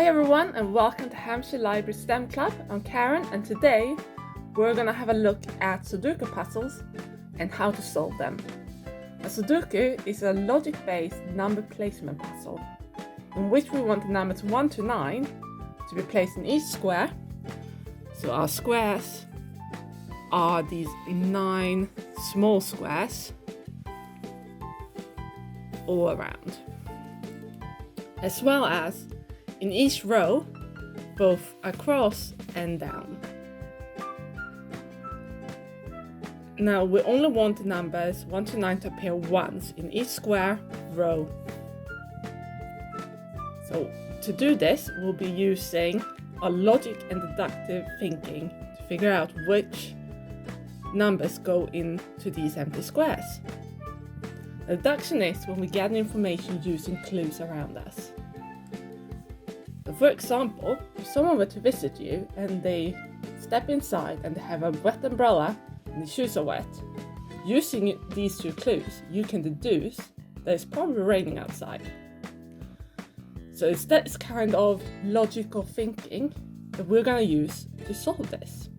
Hi everyone and welcome to Hampshire Library STEM Club. I'm Karen and today we're going to have a look at Sudoku puzzles and how to solve them. A Sudoku is a logic-based number placement puzzle in which we want the numbers 1 to 9 to be placed in each square. So our squares are these 9 small squares all around, as well as in each row, both across and down. Now we only want the numbers 1 to 9 to appear once in each square row. So to do this, we'll be using our logic and deductive thinking to figure out which numbers go into these empty squares. Deduction is when we gather information using clues around us. So for example, if someone were to visit you and they step inside and they have a wet umbrella and the shoes are wet, using these two clues, you can deduce that it's probably raining outside. So it's that kind of logical thinking that we're going to use to solve this.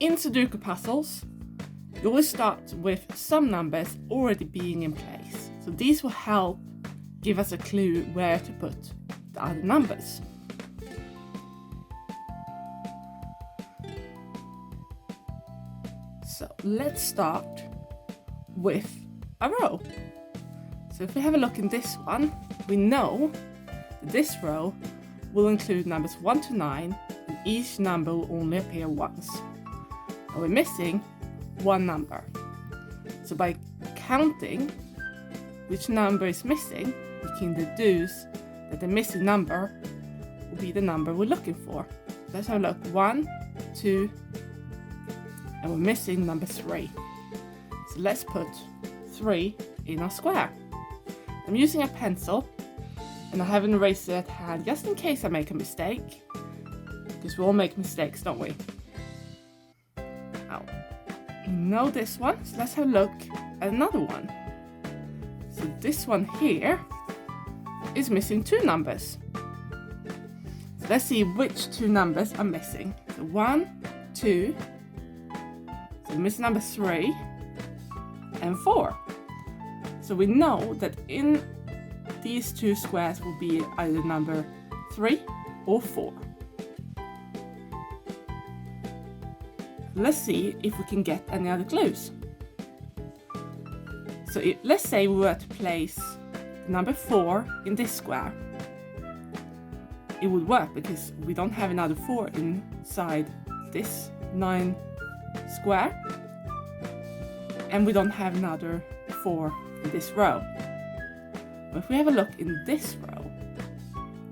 In Sudoku puzzles, you always start with some numbers already being in place. So these will help give us a clue where to put the other numbers. So let's start with a row. So if we have a look in this one, we know that this row will include numbers 1 to 9 and each number will only appear once. And we're missing one number. So by counting which number is missing, we can deduce that the missing number will be the number we're looking for. Let's have a look. 1, 2, and we're missing number 3. So let's put 3 in our square. I'm using a pencil and I have an eraser at hand just in case I make a mistake, because we all make mistakes, don't we? Now, you know this one, so let's have a look at another one. So this one here is missing 2 numbers. So let's see which 2 numbers are missing. So 1, 2, so missing number 3 and 4. So we know that in these 2 squares will be either number 3 or 4. Let's see if we can get any other clues. So let's say we were to place number 4 in this square. It would work because we don't have another 4 inside this 9 square, and we don't have another 4 in this row. But if we have a look in this row,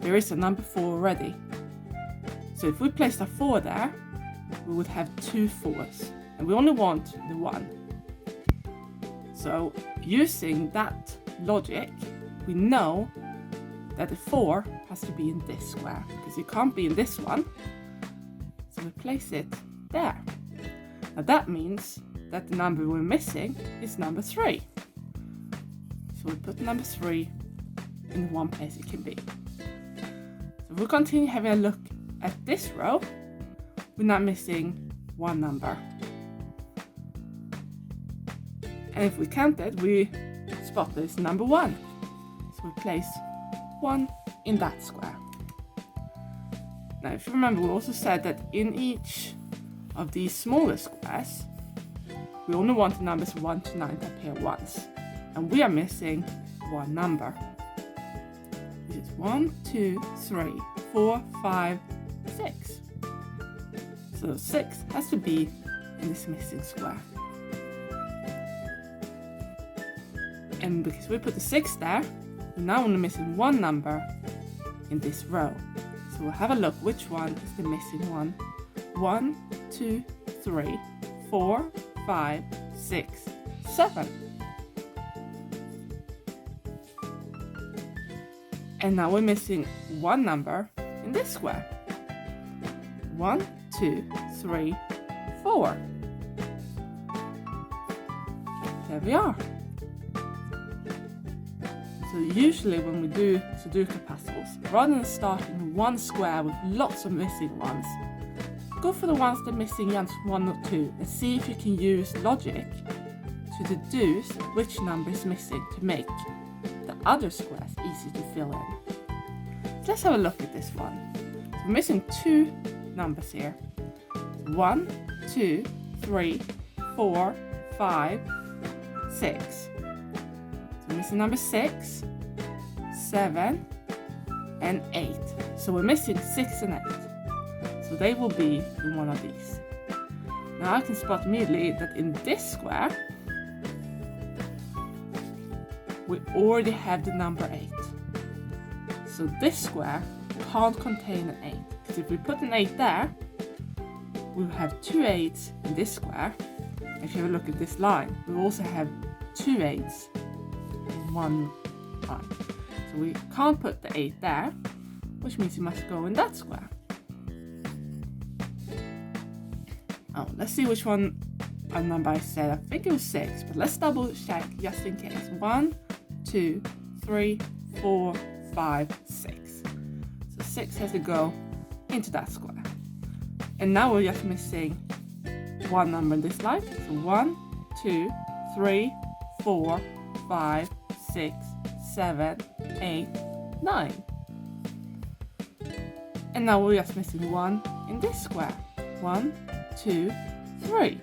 there is a number 4 already. So if we placed a 4 there, we would have 2 4s, and we only want the 1. So using that logic, we know that the 4 has to be in this square, because it can't be in this one. So we place it there. Now that means that the number we're missing is number 3. So we put number 3 in the one place it can be. So we'll continue having a look at this row. We're now missing 1 number. And if we count it, we spot this number 1. So we place 1 in that square. Now if you remember, we also said that in each of these smaller squares, we only want the numbers 1 to 9 to appear once. And we are missing 1 number. Which is 1, 2, 3, 4, 5, 6. So 6 has to be in this missing square. And because we put the 6 there, we're now only missing 1 number in this row. So we'll have a look which one is the missing one. 1, 2, 3, 4, 5, 6, 7. And now we're missing 1 number in this square. 1, 2, 3, 4. There we are. So usually when we do Sudoku puzzles, rather than starting one square with lots of missing ones, go for the ones that are missing just one or two and see if you can use logic to deduce which number is missing to make the other squares easy to fill in. Let's have a look at this one. So we're missing two numbers here. 1, 2, 3, 4, 5, 6. So we're missing number 6, 7, and 8. So we're missing 6 and 8. So they will be in one of these. Now I can spot immediately that in this square, we already have the number 8. So this square can't contain an 8. Because if we put an 8 there, we'll have 2 8s in this square. If you have a look at this line, we also have 2 8s in one line. So we can't put the 8 there, which means it must go in that square. Oh, let's see which one number I said. I think it was 6, but let's double check just in case. 1, 2, 3, 4, 5, 6. So 6 has to go into that square. And now we're just missing one number in this line. So 1, 2, 3, 4, 5, 6, 7, 8, 9. And now we're just missing one in this square. 1, 2, 3.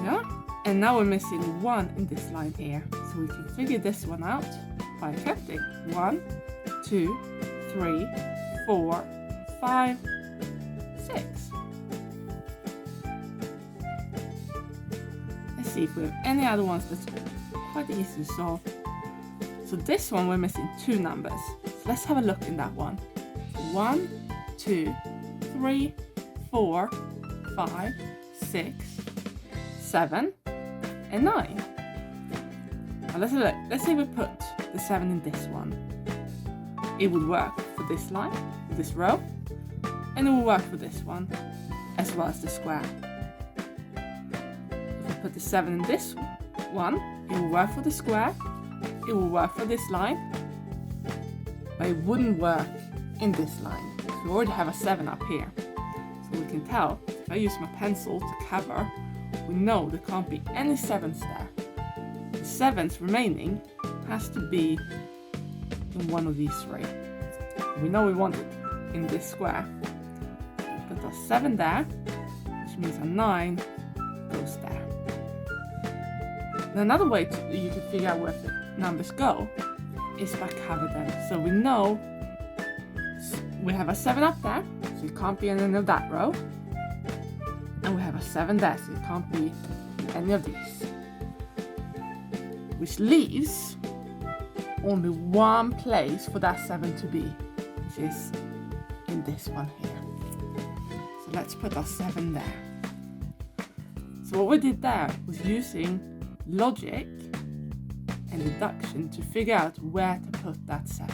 Yeah. And now we're missing one in this line here. So we can figure this one out by counting. 1, 2, 3, 4, 5, 6. Let's see if we have any other ones that's quite easy to solve. So this one we're missing two numbers. So let's have a look in that one. 1, 2, 3, 4, 5, 6, 7, and 9. Now let's have a look. Let's say we put the 7 in this one. It would work for this line, this row, and it will work for this one, as well as the square. If we put the 7 in this one, it will work for the square, it will work for this line, but it wouldn't work in this line, because we already have a 7 up here. So we can tell, if I use my pencil to cover, we know there can't be any 7s there. The 7s remaining has to be in one of these three. We know we want it in this square. We put a 7 there, which means a 9 goes there. And another way you can figure out where the numbers go is by cover them. So we know we have a 7 up there, so it can't be in any of that row. And we have a 7 there, so it can't be in any of these. Which leaves only one place for that 7 to be, which is in this one here. So let's put our 7 there. So what we did there was using logic and deduction to figure out where to put that 7.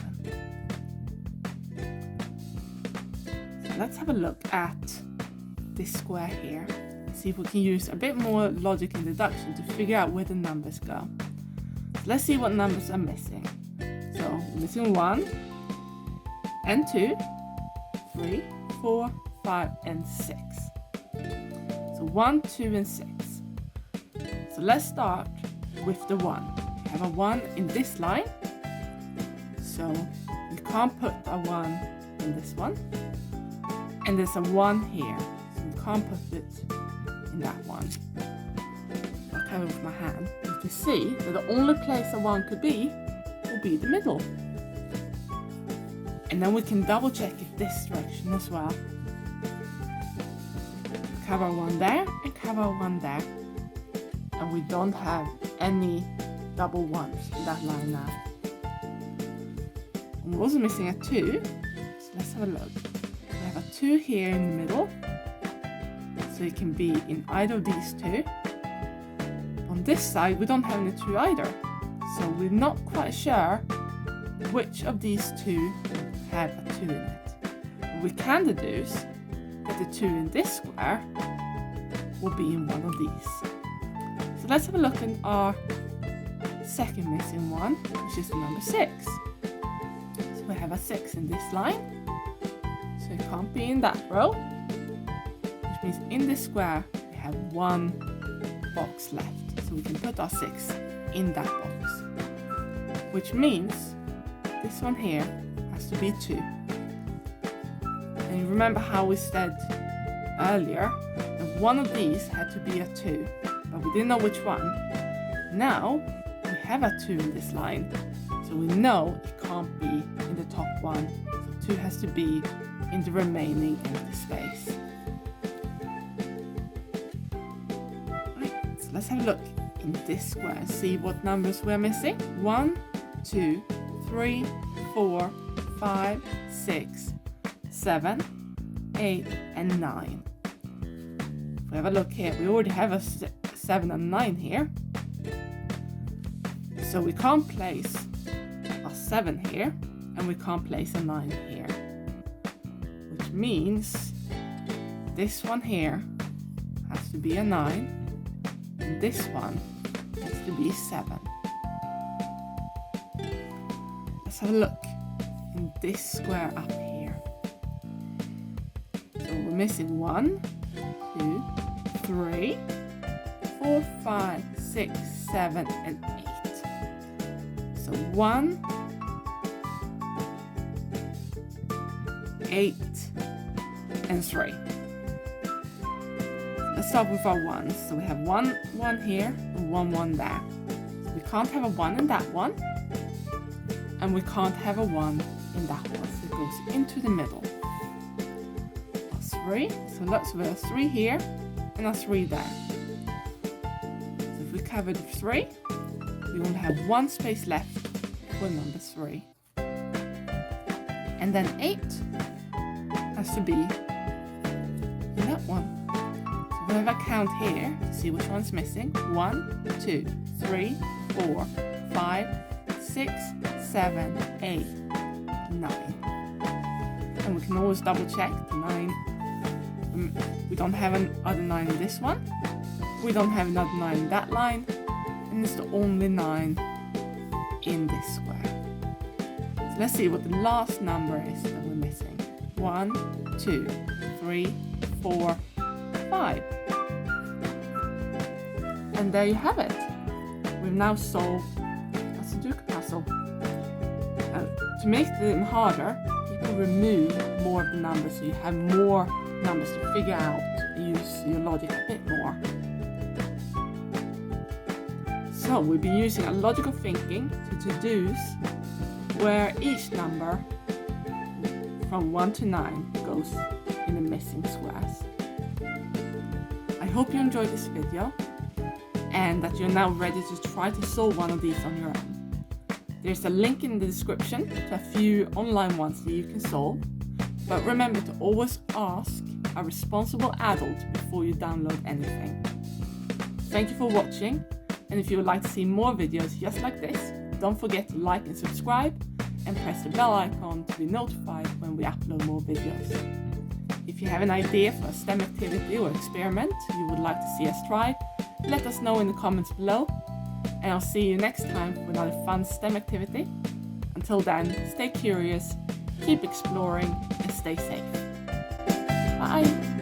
So let's have a look at this square here and see if we can use a bit more logic and deduction to figure out where the numbers go. So let's see what numbers are missing. So we're missing 1 and 2, 3, 4, 5, and 6. So 1, 2, and 6. So let's start with the 1. We have a 1 in this line, so we can't put a 1 in this one. And there's a 1 here, so we can't put it in that one. I'll cover with my hand. You can see that the only place a 1 could be will be the middle. And then we can double check it this direction as well. Cover 1 there and cover 1 there. And we don't have any double 1s in that line now. And we're also missing a 2, so let's have a look. We have a 2 here in the middle, so it can be in either of these two. On this side we don't have any 2 either, so we're not quite sure which of these two have a 2 in it. We can deduce that the 2 in this square will be in one of these. So let's have a look at our second missing one, which is the number 6. So we have a 6 in this line, so it can't be in that row, which means in this square we have one box left. So we can put our 6 in that box, which means this one here has to be 2. And you remember how we said earlier that one of these had to be a 2, but we didn't know which one. Now we have a 2 in this line, so we know it can't be in the top one, so 2 has to be in the remaining empty space. Right, so let's have a look in this square and see what numbers we're missing. 1, 2, 3, 4, 5, 6, 7, 8 and 9. If we have a look here, we already have a 7 and 9 here. So we can't place a 7 here, and we can't place a 9 here. Which means this one here has to be a 9, and this one has to be 7. Let's have a look in this square up here. So we're missing 1, 2, 3, 4, 5, 6, 7 and 8. So 1, 8 and 3. Let's start with our 1s. So we have 1, 1 here and 1, 1 there. So we can't have a 1 in that one, and we can't have a 1 in that one. So it goes into the middle. A 3. So let's have a 3 here and a 3 there. So if we cover the 3, we only have one space left for number 3. And then 8 has to be in that one. So we have a count here to see which one's missing. 1, 2, 3, 4, 5, 6, 7, 8, 9. And we can always double check the 9. We don't have another 9 in this one. We don't have another 9 in that line. And it's the only 9 in this square. So let's see what the last number is that we're missing. 1, 2, 3, 4, 5. And there you have it. We've now solved a Sudoku puzzle. To make them harder, people remove more of the numbers, so you have more numbers to figure out and use your logic a bit more. So we'll be using a logical thinking to deduce where each number from 1 to 9 goes in the missing squares. I hope you enjoyed this video and that you're now ready to try to solve one of these on your own. There's a link in the description to a few online ones that you can solve, but remember to always ask a responsible adult before you download anything. Thank you for watching, and if you would like to see more videos just like this, don't forget to like and subscribe and press the bell icon to be notified when we upload more videos. If you have an idea for a STEM activity or experiment you would like to see us try, let us know in the comments below, and I'll see you next time for another fun STEM activity. Until then, stay curious, keep exploring, and stay safe. Bye!